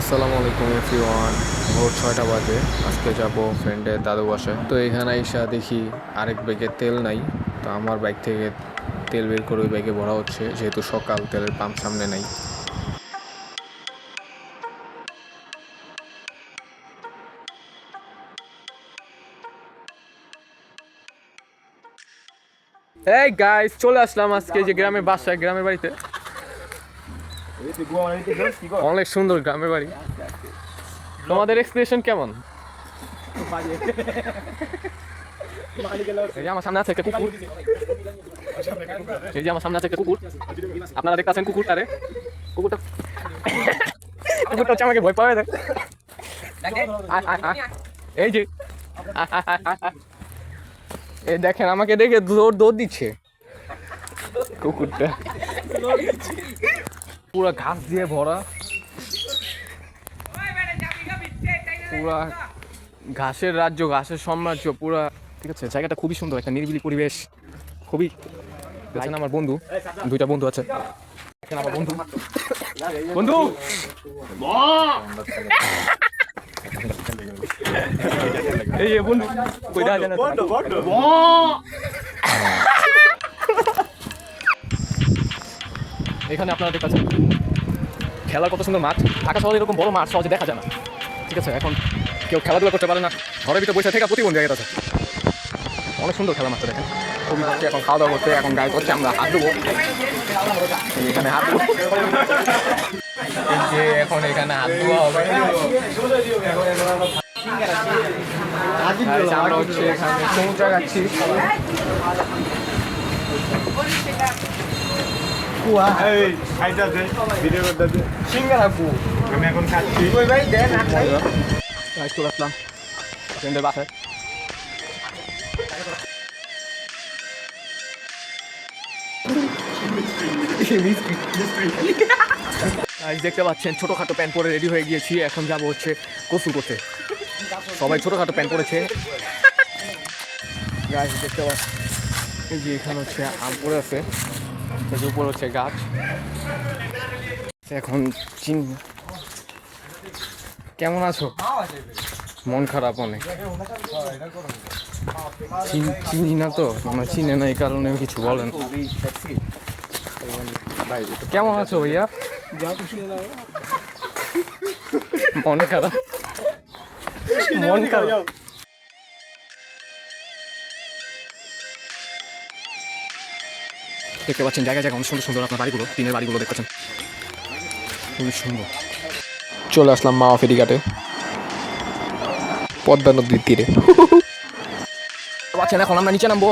আসসালামু আলাইকুম এভরিওয়ান। ভোর 6টা বাজে। আজকে যাব ফ্রেন্ডের দাদু বাসায়। তো এখানে এসে দেখি আরেক ব্যাগে তেল নাই। তো আমার বাইক থেকে তেল বের করে ওই ব্যাগে ভরা হচ্ছে, যেহেতু সকাল, তেলের পাম্প সামনে নাই। এই গাইস, চলে আসলাম আজকে যে গ্রামের বাসায়, গ্রামের বাড়িতে। অনেক সুন্দর গ্রামের বাড়ি। তোমাদের এক্সপ্রেশন কেমন? এই যে আমার সামনে আছে একটা কুকুর। এই যে আমার সামনে আছে একটা কুকুর। আপনারা দেখতে পাচ্ছেন কুকুরটারে। কুকুরটা কুকুরটা হচ্ছে আমাকে ভয় পাবে। এই যে এই দেখেন, আমাকে দেখে দৌড় দৌড় দিচ্ছে কুকুরটা। পুরা ঘাস দিয়ে ভরা, পুরা ঘাসের রাজ্য, ঘাসের সাম্রাজ্য পুরা। ঠিক আছে, জায়গাটা খুবই সুন্দর, একটা নিরিবিলি পরিবেশ। খুবই দেখেন, আমার বন্ধু, দুইটা বন্ধু আছে। আমার বন্ধু বন্ধু এই যে বন্ধু কই দেখা যায় না। এখানে আপনারা দেখতে পাচ্ছেন খেলার কত সুন্দর মাঠ। ঢাকা শহরে এরকম বড় মাঠ সহজে দেখা যায় না। ঠিক আছে, এখন কেউ খেলাধুলা করতে পারে না, ঘরের ভিতরে বসে থেকে প্রতিবন্ধী হয়ে গেছে। অনেক সুন্দর খেলা মাঠটা দেখেন। খুবই হচ্ছে এখন খাওয়া দাওয়া করতে, এখন গায়ে করছে, আমরা হাত দেবো এখানে, হাত দেবো। এই যে এখন এখানে হাত দেওয়া হবে। আমরা হচ্ছে এখানে সমুদ্র যাচ্ছি। আমি এখন খাচ্ছি। চলে আসলাম ফ্রেন্ডের বাসায়। দেখতে পাচ্ছেন ছোটখাটো প্যান্ট পরে রেডি হয়ে গিয়েছি। এখন যাবো হচ্ছে গোসল করতে। সবাই ছোটখাটো প্যান্ট পরেছে। গাছ দেখতে পাচ্ছি, এই যে এখানে হচ্ছে আম পড়ে আছে, এই যে উপর হচ্ছে গাছ। এখন কেমন আছো? মন খারাপ অনেক। চিনি না তো, মানে চিনে না, এই কারণে কিছু বলেন। কেমন আছো ভাইয়া? মন খারাপ, মন খারাপ। দেখতে পাচ্ছেন জায়গায় জায়গায় অনেক সুন্দর সুন্দর আপনার বাড়িগুলো, টিনের বাড়িগুলো দেখতে পাচ্ছেন, খুবই সুন্দর। চলে আসলাম মাওয়া ফেরিঘাটে, পদ্মা নদীর তীরে। পাচ্ছেন এখন আমরা নিচে নামবো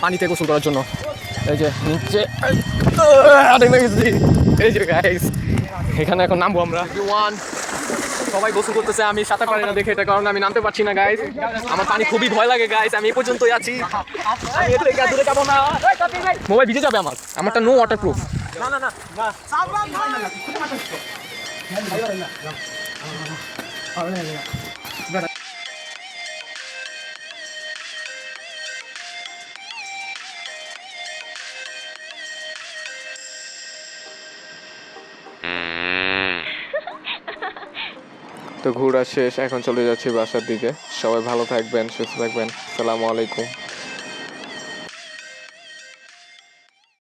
পানিতে গোসল করার জন্য। এই যে নিচে, এই যে গাইস, এখানে এখন নামবো আমরা। সবাই গোসল করতেছে, আমি সাঁতার পারি না দেখে, এটা কারণে আমি নামতে পারছি না গাইস। আমার পানি খুবই ভয় লাগে গাইস, আমি এই পর্যন্তই আছি, আমি এর থেকে দূরে যাবো না। মোবাইল ভিজে যাবে আমার, আমারটা নো ওয়াটার প্রুফ। না না না, তো ঘোরা শেষ, এখন চলে যাচ্ছি বাসার দিকে। সবাই ভালো থাকবেন, সুস্থ থাকবেন। আসসালামু আলাইকুম।